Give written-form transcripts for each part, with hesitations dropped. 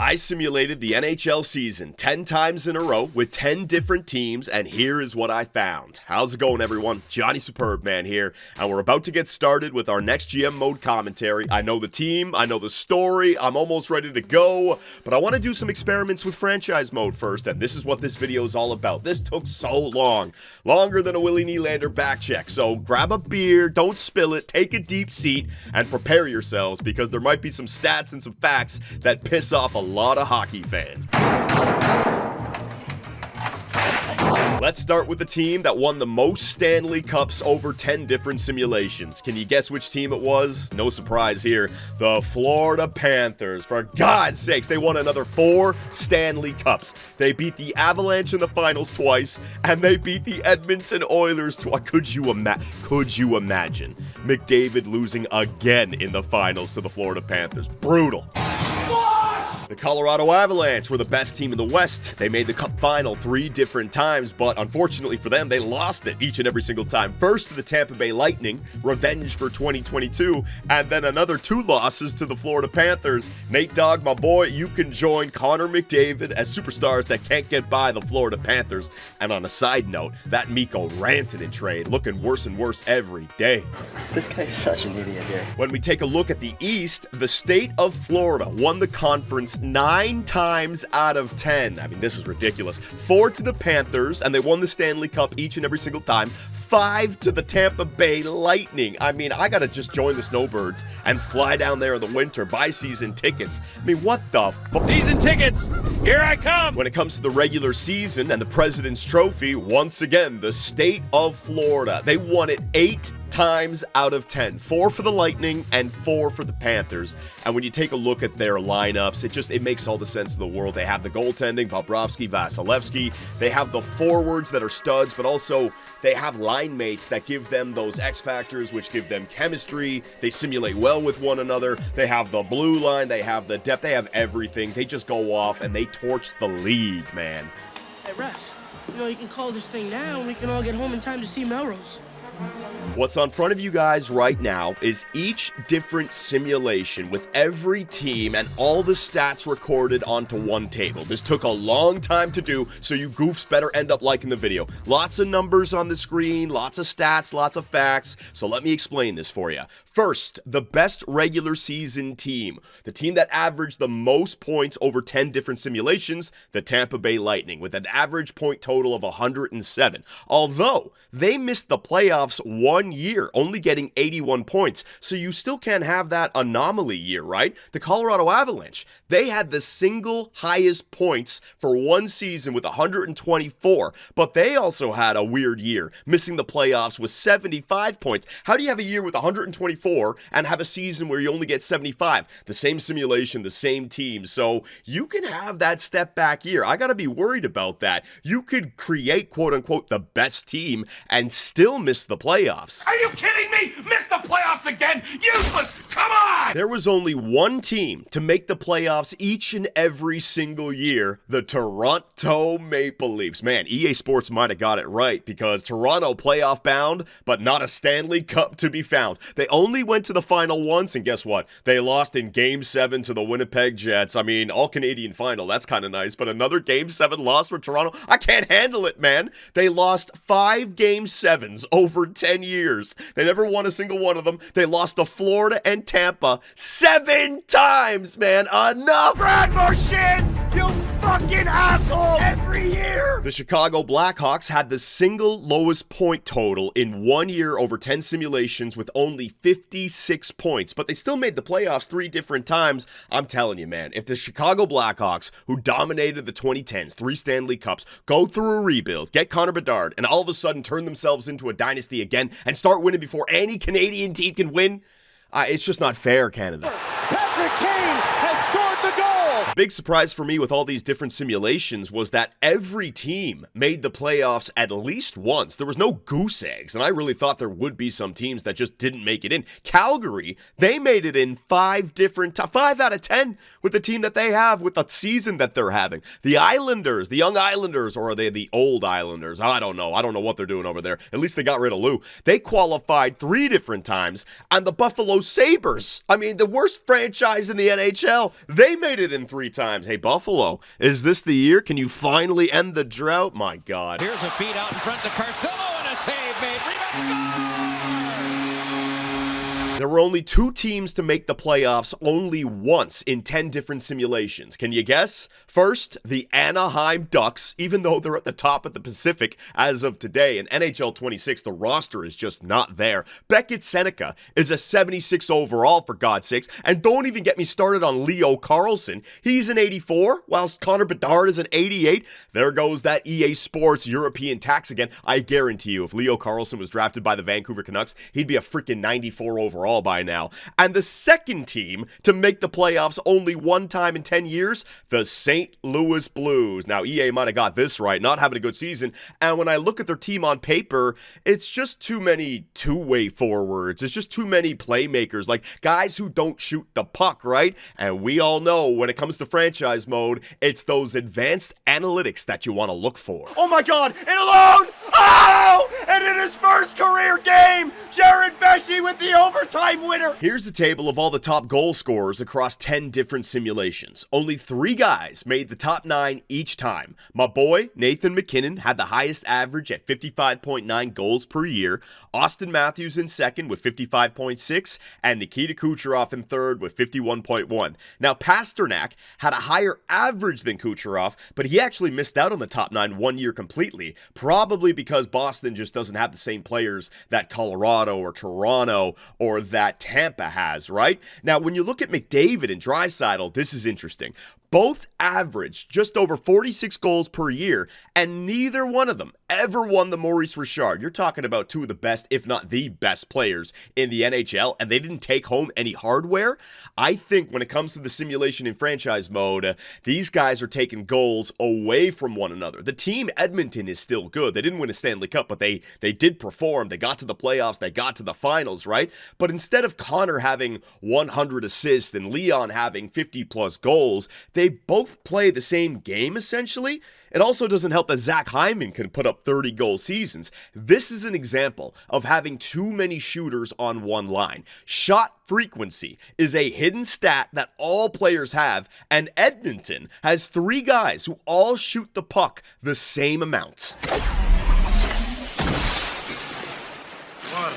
I simulated the NHL season 10 times in a row with 10 different teams, and here is what I found. How's it going, everyone? Johnny Superbman here, and we're about to get started with our next GM mode commentary. I know the team, I know the story, I'm almost ready to go, but I want to do some experiments with franchise mode first, and this is what this video is all about. This took so long, longer than a Willie Nylander back check, so grab a beer, don't spill it, take a deep seat, and prepare yourselves, because there might be some stats and some facts that piss off a lot of hockey fans. Let's start with the team that won the most Stanley Cups over 10 different simulations. Can you guess which team it was? No surprise here. The Florida Panthers. For God's sakes, they won another 4 Stanley Cups. They beat the Avalanche in the finals twice, and they beat the Edmonton Oilers twice. Could you imagine McDavid losing again in the finals to the Florida Panthers? Brutal. The Colorado Avalanche were the best team in the West. They made the Cup final 3 different times, but unfortunately for them, they lost it each and every single time. First to the Tampa Bay Lightning, revenge for 2022, and then another 2 losses to the Florida Panthers. Nate Dogg, my boy, you can join Connor McDavid as superstars that can't get by the Florida Panthers. And on a side note, that Mikko Rantanen trade looking worse and worse every day. This guy's such an idiot here. When we take a look at the East, the state of Florida won the conference 9 times out of 10. I mean, this is ridiculous. 4 to the Panthers, and they won the Stanley Cup each and every single time. 5 to the Tampa Bay Lightning. I mean, I gotta just join the Snowbirds and fly down there in the winter, buy season tickets. I mean, what the fuck? Season tickets, here I come! When it comes to the regular season and the President's Trophy, once again, the state of Florida. They won it 8 times out of 10. 4 for the Lightning and 4 for the Panthers. And when you take a look at their lineups, it makes all the sense in the world. They have the goaltending, Bobrovsky, Vasilevsky. They have the forwards that are studs, but also they have line mates that give them those X factors, which give them chemistry. They simulate well with one another. They have the blue line. They have the depth. They have everything. They just go off and they torch the league, man. Hey, ref, you can call this thing now and we can all get home in time to see Melrose. What's on front of you guys right now is each different simulation with every team and all the stats recorded onto one table. This took a long time to do, so you goofs better end up liking the video. Lots of numbers on the screen, lots of stats, lots of facts, so let me explain this for you. First, the best regular season team. The team that averaged the most points over 10 different simulations, the Tampa Bay Lightning, with an average point total of 107. Although, they missed the playoffs 1 year, only getting 81 points, so you still can't have that anomaly year, right? The Colorado Avalanche, they had the single highest points for one season with 124, but they also had a weird year, missing the playoffs with 75 points. How do you have a year with 124 and have a season where you only get 75? The same simulation, the same team, so you can have that step back year. I gotta be worried about that. You could create, quote-unquote, the best team and still miss the playoffs. Are you kidding me? Missed the playoffs again? Useless! Come on! There was only one team to make the playoffs each and every single year, the Toronto Maple Leafs. Man, EA Sports might have got it right, because Toronto playoff bound, but not a Stanley Cup to be found. They only went to the final once, and guess what? They lost in Game 7 to the Winnipeg Jets. I mean, all-Canadian final, that's kind of nice, but another Game 7 loss for Toronto? I can't handle it, man. They lost 5 Game 7s over 10 years. They never won a single one of them. They lost to Florida and Tampa 7 times, man. Enough! Brad Marchand, you fucking asshole! Every year! The Chicago Blackhawks had the single lowest point total in 1 year over 10 simulations with only 56 points, but they still made the playoffs 3 different times. I'm telling you, man, if the Chicago Blackhawks, who dominated the 2010s, 3 Stanley Cups, go through a rebuild, get Connor Bedard, and all of a sudden turn themselves into a dynasty again and start winning before any Canadian team can win, it's just not fair, Canada. Patrick Kane has scored the goal! Big surprise for me with all these different simulations was that every team made the playoffs at least once. There was no goose eggs, and I really thought there would be some teams that just didn't make it in. Calgary, they made it in 5 different times, 5 out of 10 with the team that they have, with the season that they're having. The Islanders, the young Islanders, or are they the old Islanders? I don't know. I don't know what they're doing over there. At least they got rid of Lou. They qualified 3 different times, and the Buffalo Sabres, I mean, the worst franchise in the NHL, they made it in 3 3 times. Hey, Buffalo, is this the year? Can you finally end the drought? My God. Here's a feed out in front to Carcillo and a save made. Rebound score! There were only 2 teams to make the playoffs only once in 10 different simulations. Can you guess? First, the Anaheim Ducks, even though they're at the top of the Pacific as of today. In NHL 26, the roster is just not there. Beckett Seneca is a 76 overall, for God's sakes. And don't even get me started on Leo Carlson. He's an 84, whilst Connor Bedard is an 88. There goes that EA Sports European tax again. I guarantee you, if Leo Carlson was drafted by the Vancouver Canucks, he'd be a freaking 94 overall by now. And the second team to make the playoffs only one time in 10 years, the St. Louis Blues. Now, EA might have got this right, not having a good season. And when I look at their team on paper, it's just too many two-way forwards. It's just too many playmakers, like guys who don't shoot the puck, right? And we all know when it comes to franchise mode, it's those advanced analytics that you want to look for. Oh my God, and alone! Oh! And in his first career game, Jared Vesey with the overtime winner. Here's the table of all the top goal scorers across 10 different simulations. Only 3 guys made the top 9 each time. My boy, Nathan MacKinnon, had the highest average at 55.9 goals per year. Austin Matthews in second with 55.6, and Nikita Kucherov in third with 51.1. Now, Pasternak had a higher average than Kucherov, but he actually missed out on the top 9 1 year completely, probably because Boston just doesn't have the same players that Colorado or Toronto or that Tampa has, right? Now, when you look at McDavid and Draisaitl, this is interesting. Both averaged just over 46 goals per year, and neither one of them ever won the Maurice Richard. You're talking about 2 of the best, if not the best players in the NHL, and they didn't take home any hardware. I think when it comes to the simulation in franchise mode, these guys are taking goals away from one another. The team Edmonton is still good. They didn't win a Stanley Cup, but they did perform. They got to the playoffs. They got to the finals, right? But instead of Connor having 100 assists and Leon having 50-plus goals, they both play the same game, essentially. It also doesn't help that Zach Hyman can put up 30-goal seasons. This is an example of having too many shooters on one line. Shot frequency is a hidden stat that all players have, and Edmonton has 3 guys who all shoot the puck the same amount. What a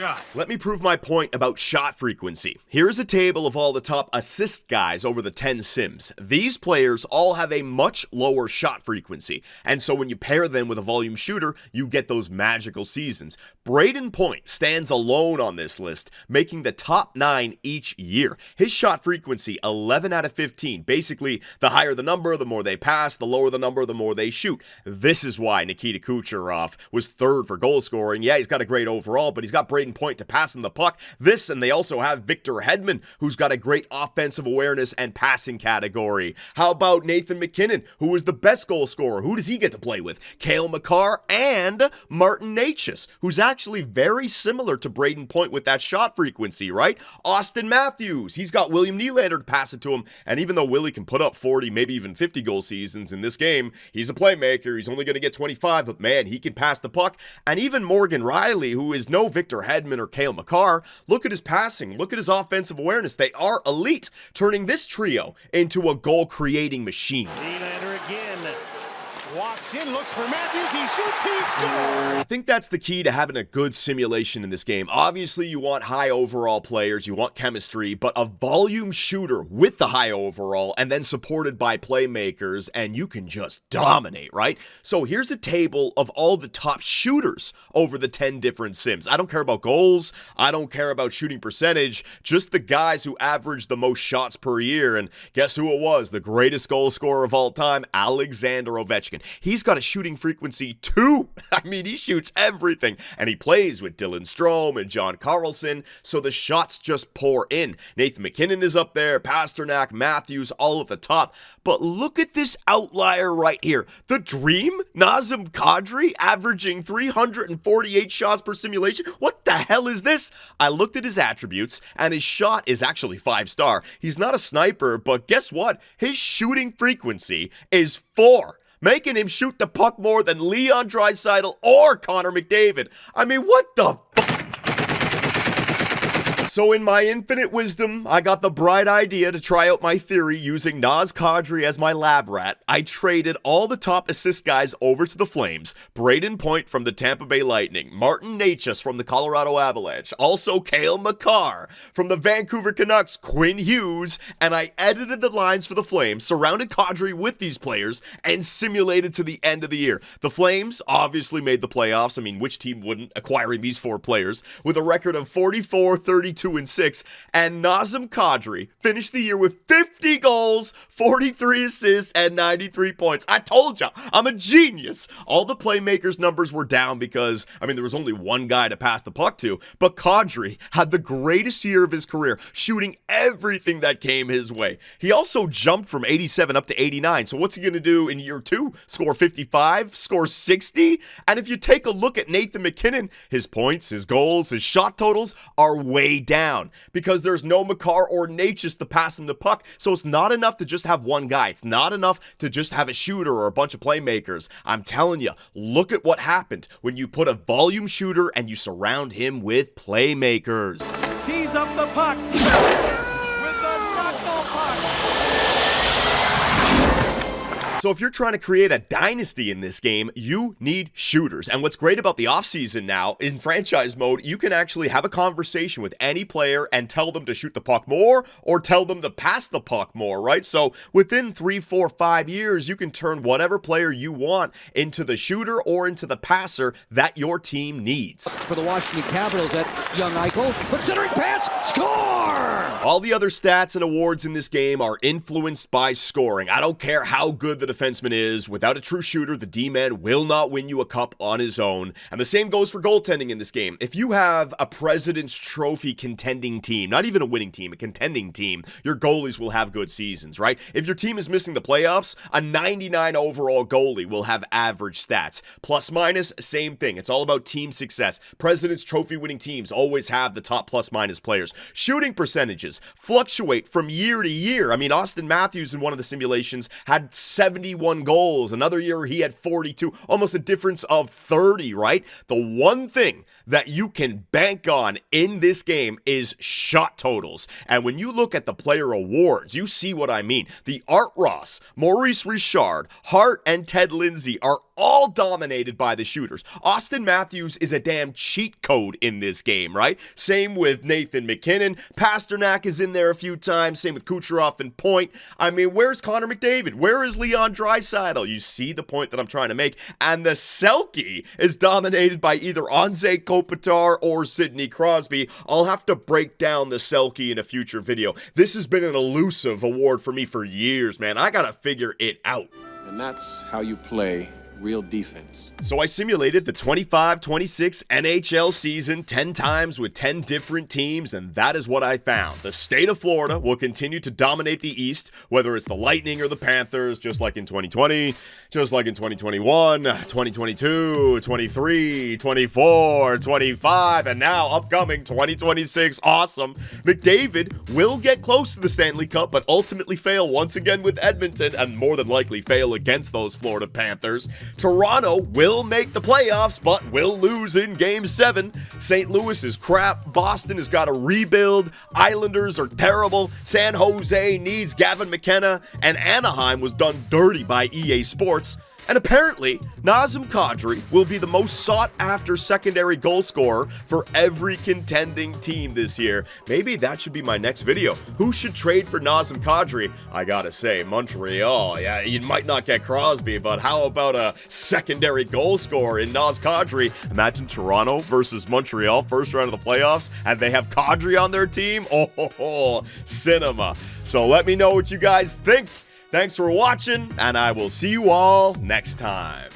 shot. Let me prove my point about shot frequency. Here's a table of all the top assist guys over the 10 sims. These players all have a much lower shot frequency, and so when you pair them with a volume shooter, you get those magical seasons. Braden Point stands alone on this list, making the top 9 each year. His shot frequency, 11 out of 15. Basically, the higher the number, the more they pass, the lower the number, the more they shoot. This is why Nikita Kucherov was 3rd for goal scoring. Yeah, he's got a great overall, but he's got Braden Point to pass him the puck. This, and they also have Victor Hedman, who's got a great offensive awareness and passing category. How about Nathan MacKinnon, who is the best goal scorer? Who does he get to play with? Cale Makar and Martin Necas, who's actually very similar to Braden Point with that shot frequency, right? Austin Matthews, he's got William Nylander to pass it to him, and even though Willie can put up 40, maybe even 50 goal seasons in this game, he's a playmaker. He's only going to get 25, but man, he can pass the puck. And even Morgan Riley, who is no Victor Hedman or Cale Makar, look at his passing, look at his offensive awareness. They are elite, turning this trio into a goal-creating machine. Nylander again. Walks in, looks for Matthews, he shoots, he scores! I think that's the key to having a good simulation in this game. Obviously, you want high overall players, you want chemistry, but a volume shooter with the high overall and then supported by playmakers, and you can just dominate, right? So here's a table of all the top shooters over the 10 different sims. I don't care about goals, I don't care about shooting percentage, just the guys who average the most shots per year. And guess who it was? The greatest goal scorer of all time, Alexander Ovechkin. He's got a shooting frequency 2. I mean, he shoots everything. And he plays with Dylan Strome and John Carlson, so the shots just pour in. Nathan MacKinnon is up there, Pasternak, Matthews, all at the top. But look at this outlier right here. The Dream, Nazem Kadri, averaging 348 shots per simulation. What the hell is this? I looked at his attributes, and his shot is actually 5-star. He's not a sniper, but guess what? His shooting frequency is 4. Making him shoot the puck more than Leon Draisaitl or Connor McDavid. I mean, what the So in my infinite wisdom, I got the bright idea to try out my theory using Naz Kadri as my lab rat. I traded all the top assist guys over to the Flames. Braden Point from the Tampa Bay Lightning, Martin Necas from the Colorado Avalanche, also Cale Makar from the Vancouver Canucks, Quinn Hughes, and I edited the lines for the Flames, surrounded Kadri with these players, and simulated to the end of the year. The Flames obviously made the playoffs. I mean, which team wouldn't, acquiring these 4 players, with a record of 44, 32, and 6, and Nazem Kadri finished the year with 50 goals, 43 assists, and 93 points. I told ya, I'm a genius. All the playmakers' numbers were down because, I mean, there was only one guy to pass the puck to, but Kadri had the greatest year of his career, shooting everything that came his way. He also jumped from 87 up to 89, so what's he going to do in year 2? Score 55? Score 60? And if you take a look at Nathan MacKinnon, his points, his goals, his shot totals are way down because there's no Makar or Necas to pass him the puck. So it's not enough to just have one guy. It's not enough to just have a shooter or a bunch of playmakers. I'm telling you, look at what happened when you put a volume shooter and you surround him with playmakers. Tees up the puck with the knuckle puck. So if you're trying to create a dynasty in this game, you need shooters. And what's great about the offseason now, in franchise mode, you can actually have a conversation with any player and tell them to shoot the puck more or tell them to pass the puck more, right? So within 3, 4, 5 years, you can turn whatever player you want into the shooter or into the passer that your team needs. For the Washington Capitals at young Eichel, considering pass, score! All the other stats and awards in this game are influenced by scoring. I don't care how good the defenseman is. Without a true shooter, the D-man will not win you a cup on his own. And the same goes for goaltending in this game. If you have a President's Trophy contending team, not even a winning team, a contending team, your goalies will have good seasons, right? If your team is missing the playoffs, a 99 overall goalie will have average stats. Plus minus, same thing. It's all about team success. President's Trophy winning teams always have the top plus minus players. Shooting percentages fluctuate from year to year. I mean, Austin Matthews in one of the simulations had 71 goals. Another year he had 42, almost a difference of 30, right? The one thing that you can bank on in this game is shot totals. And when you look at the player awards, you see what I mean. The Art Ross, Maurice Richard, Hart, and Ted Lindsay are all dominated by the shooters. Austin Matthews is a damn cheat code in this game, right? Same with Nathan MacKinnon. Pasternak is in there a few times. Same with Kucherov and Point. I mean, where's Connor McDavid? Where is Leon Draisaitl? You see the point that I'm trying to make. And the Selke is dominated by either Anze Kopitar or Sidney Crosby. I'll have to break down the Selke in a future video. This has been an elusive award for me for years, man. I gotta figure it out. And that's how you play real defense. So I simulated the 25-26 NHL season 10 times with 10 different teams, and that is what I found. The state of Florida will continue to dominate the East, whether it's the Lightning or the Panthers, just like in 2020, just like in 2021, 2022, 23, 24, 25, and now upcoming 2026. Awesome. McDavid will get close to the Stanley Cup, but ultimately fail once again with Edmonton, and more than likely fail against those Florida Panthers. Toronto will make the playoffs, but will lose in Game 7. St. Louis is crap. Boston has got to rebuild. Islanders are terrible. San Jose needs Gavin McKenna. And Anaheim was done dirty by EA Sports. And apparently, Nazem Kadri will be the most sought-after secondary goal scorer for every contending team this year. Maybe that should be my next video. Who should trade for Nazem Kadri? I gotta say, Montreal. Yeah, you might not get Crosby, but how about a secondary goal scorer in Naz Kadri? Imagine Toronto versus Montreal, first round of the playoffs, and they have Kadri on their team? Oh, cinema. So let me know what you guys think. Thanks for watching, and I will see you all next time.